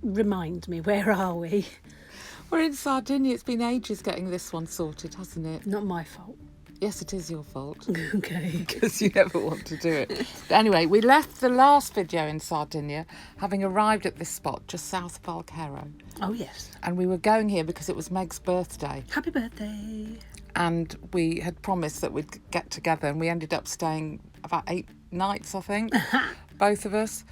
remind me, where are we? We're in Sardinia. It's been ages getting this one sorted, hasn't it? Not my fault. Yes, it is your fault. Okay. Because you never want to do it. But anyway, we left the last video in Sardinia, having arrived at this spot just south of Alghero. Oh, yes. And we were going here because it was Meg's birthday. Happy birthday. And we had promised that we'd get together, and we ended up staying about 8 nights, I think, both of us.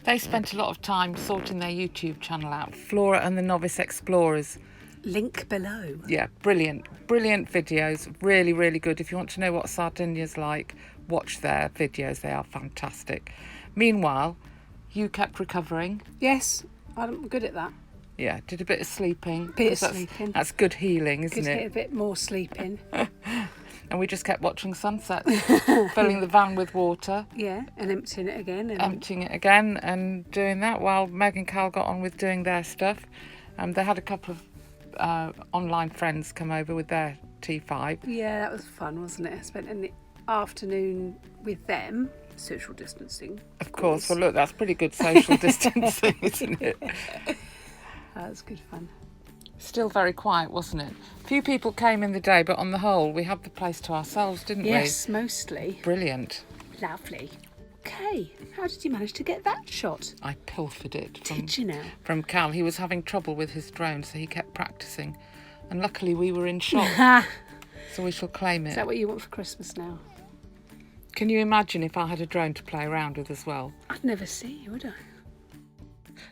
They spent a lot of time sorting their YouTube channel out, Flora and the Novice Explorers. Link below. Yeah, brilliant videos, really, really good. If you want to know what Sardinia's like, watch their videos, they are fantastic. Meanwhile, you kept recovering. Yes, I'm good at that. Yeah, did a bit of sleeping. Sleeping. That's good healing, isn't Could it? get a bit more sleeping. And we just kept watching sunsets, filling the van with water. Yeah, and emptying it again. Emptying it again and doing that while Meg and Cal got on with doing their stuff. They had a couple of online friends come over with their T5. Yeah, that was fun, wasn't it? I spent an afternoon with them, social distancing. Of course. Well, look, that's pretty good social distancing, isn't it? That was good fun. Still very quiet, wasn't it? A few people came in the day, but on the whole, we had the place to ourselves, didn't we? Yes, mostly. Brilliant. Lovely. Okay, how did you manage to get that shot? I pilfered it Did you now? from Cal. He was having trouble with his drone, so he kept practising. And luckily we were in shot, so we shall claim it. Is that what you want for Christmas now? Can you imagine if I had a drone to play around with as well? I'd never see you, would I?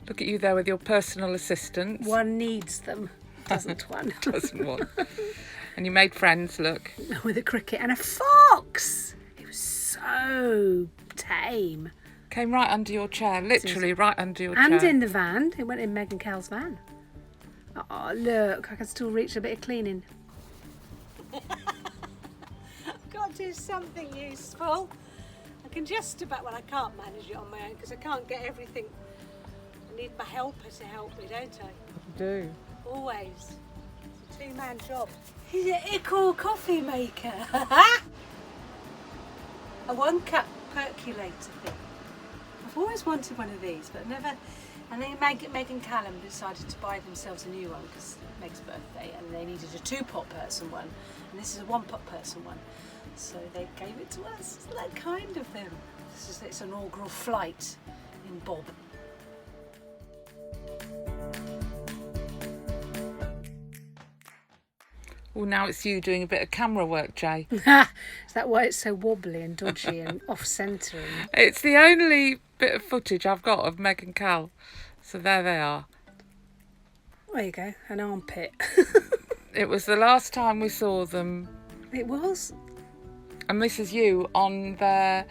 Look at you there with your personal assistants. One needs them, doesn't one? Doesn't one? And you made friends, look. With a cricket and a fox. It was so tame. Came right under your chair, literally right under your chair. And in the van. It went in Meg and Cal's van. Oh, look, I can still reach a bit of cleaning. I've got to do something useful. I can just about, well, I can't manage it on my own because I can't get everything. I need my helper to help me, don't I? You do. Always. It's a two-man job. He's an equal coffee maker. A one-cup percolator thing. I've always wanted one of these, but never. And then Meg and Callum decided to buy themselves a new one because Meg's birthday, and they needed a 2-pot person one, and this is a 1-pot person one. So they gave it to us. Isn't that kind of them? This is its inaugural flight in Bob. Well, now it's you doing a bit of camera work, Jay. Is that why it's so wobbly and dodgy and off-centre? It's the only bit of footage I've got of Meg and Cal. So there they are. There you go, an armpit. It was the last time we saw them. It was. And this is you on their...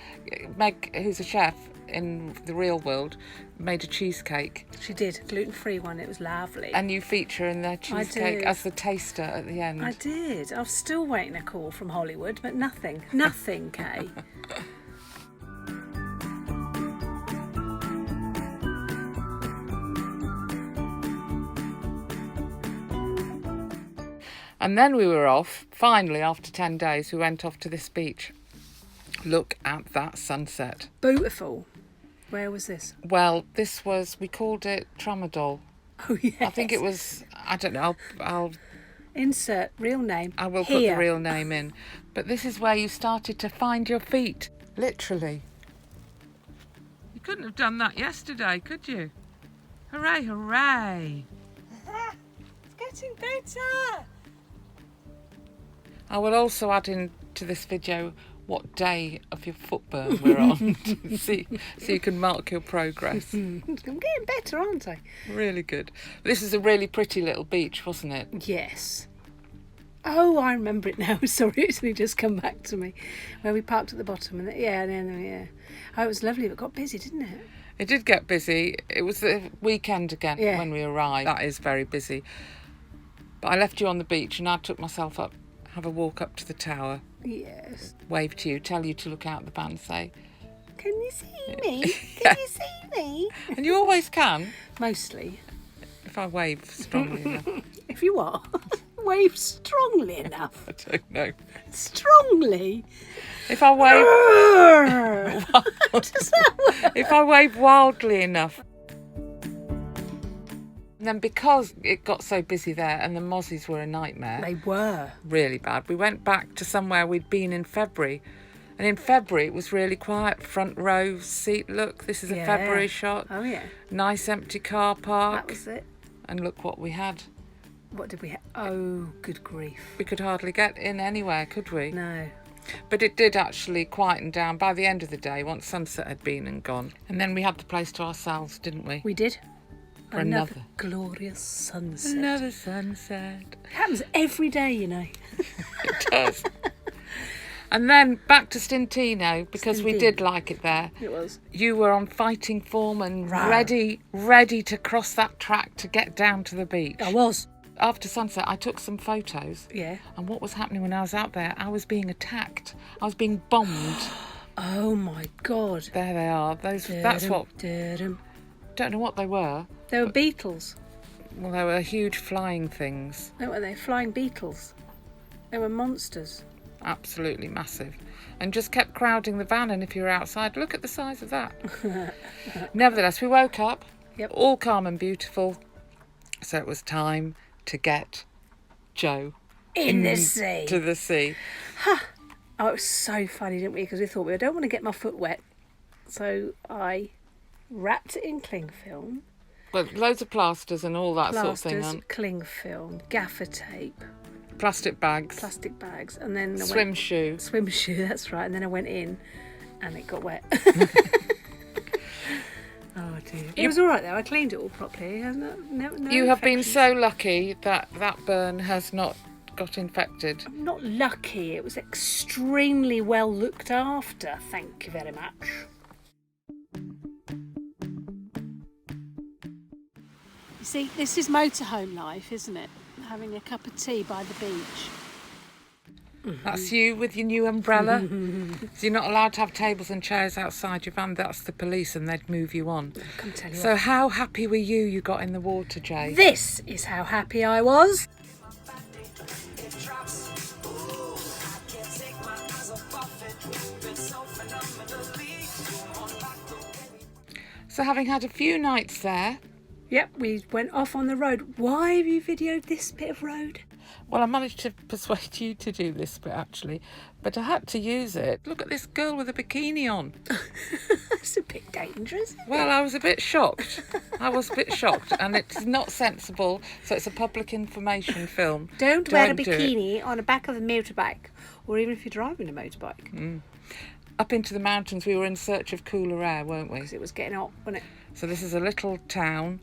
Meg, who's a chef in the real world, made a cheesecake. She did, gluten-free one. It was lovely. And you feature in their cheesecake did. as the taster at the end. I did. I'm still waiting a call from Hollywood, but nothing. Nothing, Kay. And then we were off. Finally, after 10 days, we went off to this beach. Look at that sunset. Beautiful. Where was this? Well, this was, we called it Tramadol. Oh, yes. I think it was, I don't know, I'll Insert real name. I will here. put the real name in. But this is where you started to find your feet, literally. You couldn't have done that yesterday, could you? Hooray, hooray. It's getting better. I will also add into this video what day of your foot burn we're on, so you can mark your progress. I'm getting better, aren't I? Really good. This is a really pretty little beach, wasn't it? Yes. Oh, I remember it now. Sorry, it's only just come back to me. Where we parked at the bottom. And yeah. Oh, it was lovely, but it got busy, didn't it? It did get busy. It was the weekend again Yeah. when we arrived. That is very busy. But I left you on the beach and I took myself up, have a walk up to the tower. Yes. Wave to you, tell you to look out the back, say, Can you see me? Can you see me? and you always can, Mostly. if I wave strongly enough. If you are. Wave strongly enough. I don't know. Strongly. If I wave, Does that work? if I wave wildly enough. And then because it got so busy there and the mozzies were a nightmare, They were. really bad, we went back to somewhere we'd been in February. And in February, it was really quiet. Front row seat, look, this is a February shot. Oh, yeah. Nice empty car park. That was it. And look what we had. What did we have? Oh, good grief. We could hardly get in anywhere, could we? No. But it did actually quieten down by the end of the day, once sunset had been and gone. And then we had the place to ourselves, didn't we? We did. For another glorious sunset. Another sunset. It happens every day, you know. It does. And then back to Stintino, because we did like it there. It was. You were on fighting form and Rawr. ready to cross that track to get down to the beach. I was. After sunset, I took some photos. Yeah. And what was happening when I was out there? I was being attacked. I was being bombed. Oh my God. There they are. That's what... Dum. Don't know what they were. They were beetles. Well, they were huge flying things. No, were they? Flying beetles. They were monsters. Absolutely massive. And just kept crowding the van, and if you were outside, look at the size of that. Nevertheless, we woke up, all calm and beautiful. So it was time to get Joe In the sea. to the sea. Oh, it was so funny, didn't we? Because we thought, I don't want to get my foot wet. So I wrapped it in cling film. Well, loads of plasters and all that sort of thing Plasters, on. cling film, gaffer tape, Plastic bags. plastic bags, and then Swim shoe. Swim shoe, that's right. And then I went in, and it got wet. Oh dear. It was all right though. I cleaned it all properly. No You have been infections. so lucky that that burn has not got infected. I'm not lucky. It was extremely well looked after. Thank you very much. You see, this is motorhome life, isn't it? Having a cup of tea by the beach. That's you with your new umbrella. So you're not allowed to have tables and chairs outside your van. That's the police, and they'd move you on. Come tell you So what. how happy were you got in the water, Jay? This is how happy I was. So having had a few nights there, Yep, we went off on the road. Why have you videoed this bit of road? well, I managed to persuade you to do this bit actually, but I had to use it. Look at this girl with a bikini on. It's a bit dangerous. Well, I was a bit shocked. And it's not sensible, so it's a public information film. Don't wear a do it. bikini on the back of a motorbike, or even if you're driving a motorbike. Up into the mountains, we were in search of cooler air, weren't we? Because it was getting hot, wasn't it? So this is a little town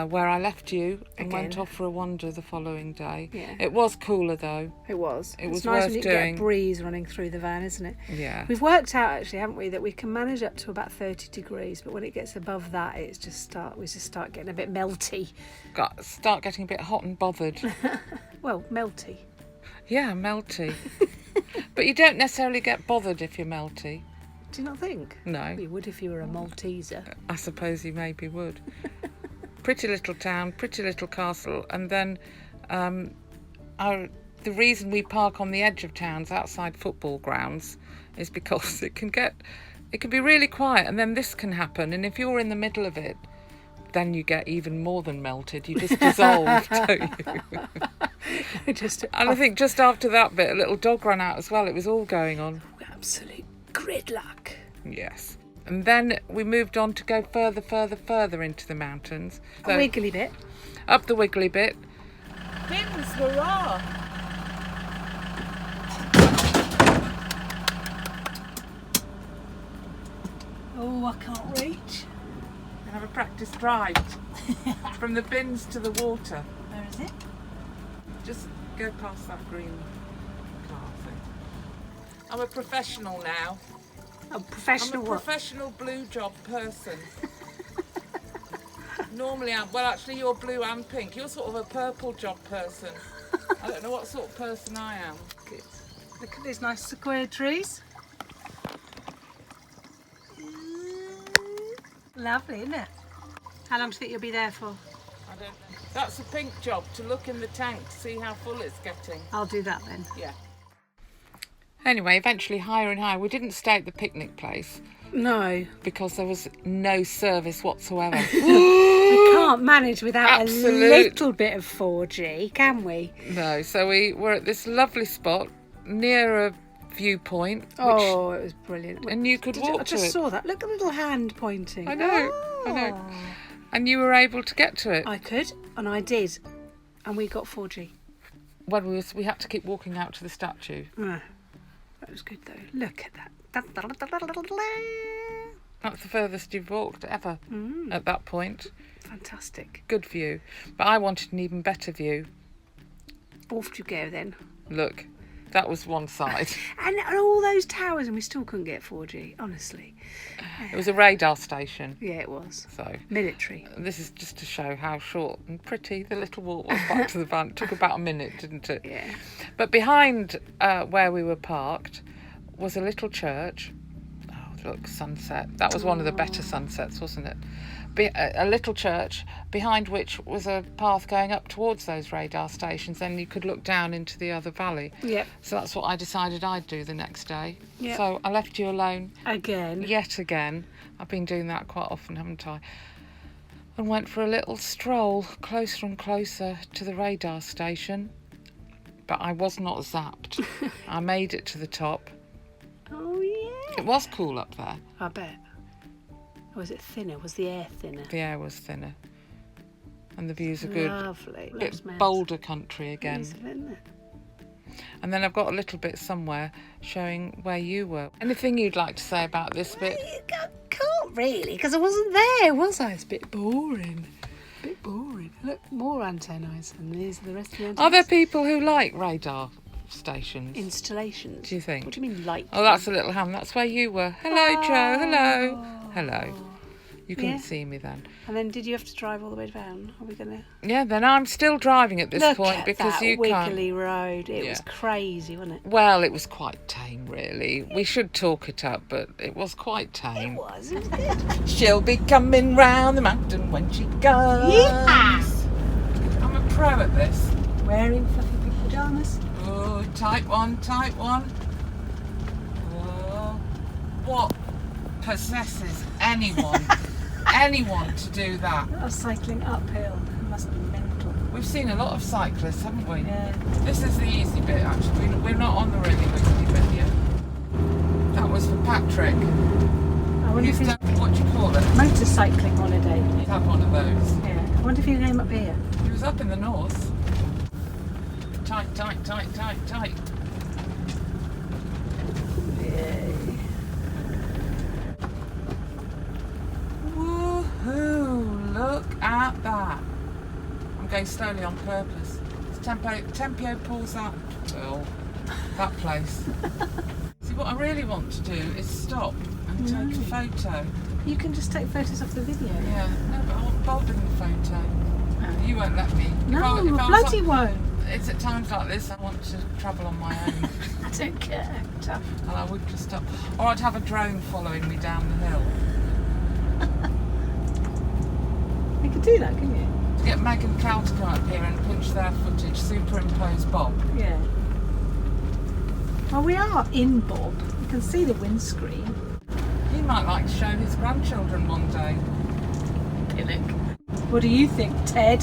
where I left you and Again. went off for a wander the following day. Yeah. It was cooler though. It was. It was It's nice worth when you doing. get a breeze running through the van, isn't it? Yeah. We've worked out actually, haven't we, that we can manage up to about 30 degrees, but when it gets above that, we just start getting a bit melty. Start getting a bit hot and bothered. Well, melty. Yeah, melty. But you don't necessarily get bothered if you're melty. Do you not think? No. You would if you were a Malteser. I suppose you maybe would. Pretty little town, pretty little castle, and then the reason we park on the edge of towns outside football grounds is because it can be really quiet, and then this can happen, and if you're in the middle of it, then you get even more than melted. You just dissolve, don't you? And I think just after that bit, a little dog ran out as well. It was all going on. Absolute gridlock. Yes. And then we moved on to go further into the mountains. A wiggly bit. Up the wiggly bit. Bins, hurrah! Oh, I can't reach. And have a practice drive from the bins to the water. Where is it? Just go past that green car thing. I'm a professional now. A professional I'm a what? professional blue job person. Normally actually you're blue and pink. You're sort of a purple job person. I don't know what sort of person I am. Good. Look at these nice sequoia trees. Lovely, isn't it? How long do you think you'll be there for? I don't know. That's a pink job, to look in the tank to see how full it's getting. I'll do that then. Yeah. Anyway, eventually higher and higher. We didn't stay at the picnic place No. because there was no service whatsoever. We can't can't manage without Absolute- a little bit of 4G, can we? No, so we were at this lovely spot near a viewpoint, which, Oh, it was brilliant. and you could walk I to just it. saw that. Look at the little hand pointing. I know. And you were able to get to it. I could, and I did. And we got 4G. When we had to keep walking out to the statue. Ah, that was good, though. Look at that. That's the furthest you've walked ever at that point. Fantastic. Good view. But I wanted an even better view. Off you go, then. Look, that was one side. And all those towers, and we still couldn't get 4G, honestly. It was a radar station. Yeah, it was. So Military. this is just to show how short and pretty the little walk was back to the van. It took about a minute, didn't it? Yeah. But behind where we were parked was a little church. Oh, look, sunset. That was one of the better sunsets, wasn't it? A little church behind which was a path going up towards those radar stations. Then you could look down into the other valley. Yep. So that's what I decided I'd do the next day. Yep. So I left you alone Again. yet again. I've been doing that quite often, haven't I? And went for a little stroll closer and closer to the radar station. But I was not zapped. I made it to the top. Oh, yeah. It was cool up there. I bet. Or was it thinner? Was the air thinner? The air was thinner. And the views are good. Lovely. It's boulder country again. Isn't it? And then I've got a little bit somewhere showing where you were. Anything you'd like to say about this bit? I can't really, because I wasn't there, was I? It's a bit boring. Look, more antennae, and these are the rest of the antennae. Are there people who like radar stations? Installations. Do you think? What do you mean, like? Oh, that's a little ham. That's where you were. Hello, Joe. Hello. Hello. You couldn't Yeah. see me then. And then did you have to drive all the way down? Are we going to... Yeah, then I'm still driving at this Look point at because that you can't. wiggly road. It was Yeah. crazy, wasn't it? Well, it was quite tame, really. We should talk it up, but it was quite tame. It was good. She'll be coming round the mountain when she goes. Yes. I'm a pro at this. Wearing fluffy big pyjamas. Oh, tight one, tight one. Oh, what possesses anyone to do that? I was cycling uphill. It must be mental. We've seen a lot of cyclists, haven't we? Yeah. This is the easy bit, actually. We're not on the really wiggly bit yet. That was for Patrick. I wonder if He's he's done, what do you call it? motorcycling holiday. He'd have one of those. Yeah. I wonder if he came up here. He was up in the north. Tight, tight, tight, tight, tight. Yay. Woohoo! Look at that. I'm going slowly on purpose. Tempio pulls out. Oh, that place. See, what I really want to do is stop and take a photo. You can just take photos of the video. Yeah, no, but I want Bob in the photo. Oh. You won't let me. No, If I was bloody won't. It's at times like this I want to travel on my own. I don't care. Tough. And I would just stop. Or I'd have a drone following me down the hill. You could do that, couldn't you? To get Meg and Cal to come up here and pinch their footage, superimpose Bob. Yeah. Well, we are in Bob. You can see the windscreen. He might like to show his grandchildren one day. Pillock. What do you think, Ted?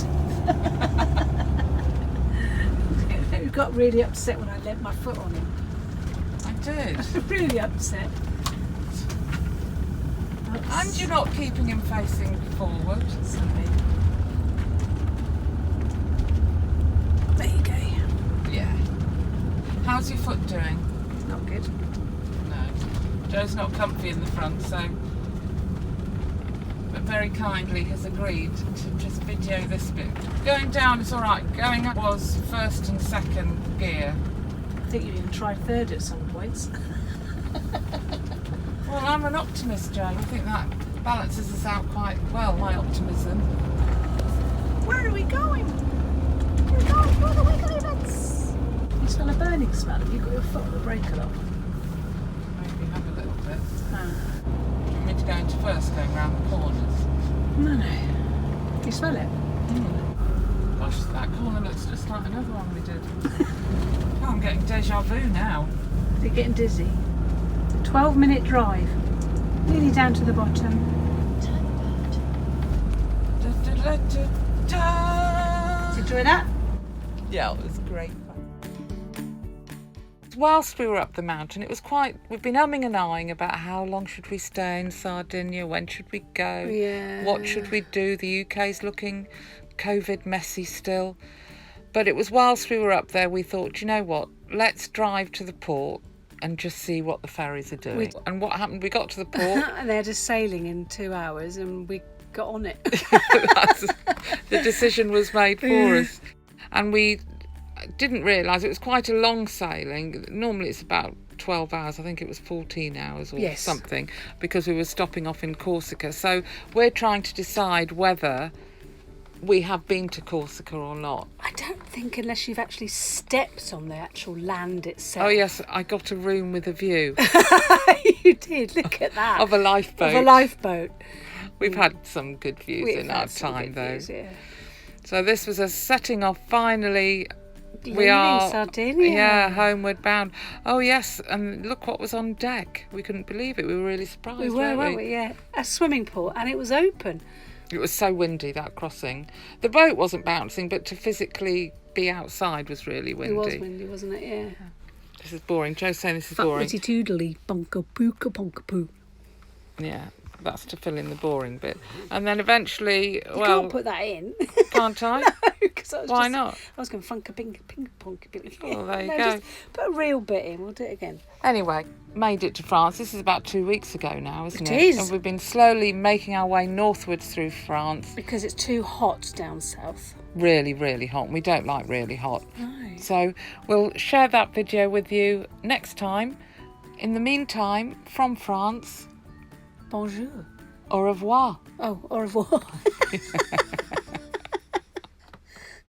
He got really upset when I lent my foot on him. I did. Really upset. And you're not keeping him facing forward. Sorry. There you go. Yeah. How's your foot doing? Not good. No. Joe's not comfy in the front, so... But very kindly has agreed to just video this bit. Going down is alright. Going up was first and second gear. I think you even tried third at some points. Well, I'm an optimist, Joe. I think that balances us out quite well, my optimism. Where are we going? We're going for the wiggly bits. You smell a burning smell. Have you got your foot on the brake a lot? Maybe have a little bit. Ah. Do you want me to go into first, going round the corners? No. You smell it? Gosh, that corner looks just like another one we did. Oh, I'm getting deja vu now. You're getting dizzy. 12-minute drive. Nearly down to the bottom. Enjoy that? Yeah, it was great fun. Whilst we were up the mountain, it was we've been umming and ahhing about how long should we stay in Sardinia, when should we go, what should we do. The UK's looking COVID messy still. But it was whilst we were up there, we thought, you know what, let's drive to the port and just see what the ferries are doing. And what happened, we got to the port. And they had us sailing in 2 hours and we got on it. The decision was made for us. And we didn't realise it was quite a long sailing. Normally it's about 12 hours. I think it was 14 hours or something, because we were stopping off in Corsica. So we're trying to decide whether we have been to Corsica or not. I don't think unless you've actually stepped on the actual land itself. Oh yes, I got a room with a view. You did, look at that. Of a lifeboat. Of a lifeboat. We've had some good views in our time though. Views, yeah. So this was us setting off finally. We are Sardinia. Yeah, homeward bound. Oh yes, and look what was on deck. We couldn't believe it. We were really surprised. We were, weren't we? Yeah, a swimming pool, and it was open. It was so windy, that crossing. The boat wasn't bouncing, but to physically be outside was really windy. It was windy, wasn't it? Yeah. This is boring. Joe's saying this is boring. Fuckity toodly, bunka pooka ponka poo. Yeah, that's to fill in the boring bit. And then eventually, You can't put that in. Can't I? No, because Why not? I was going funka ping ponka ping. Well, there you go. Just put a real bit in. We'll do it again. Anyway, made it to France. This is about 2 weeks ago now, isn't it? It is. And we've been slowly making our way northwards through France. Because it's too hot down south. Really, really hot. We don't like really hot. No. So we'll share that video with you next time. In the meantime, from France, Bonjour. au revoir. Oh, au revoir.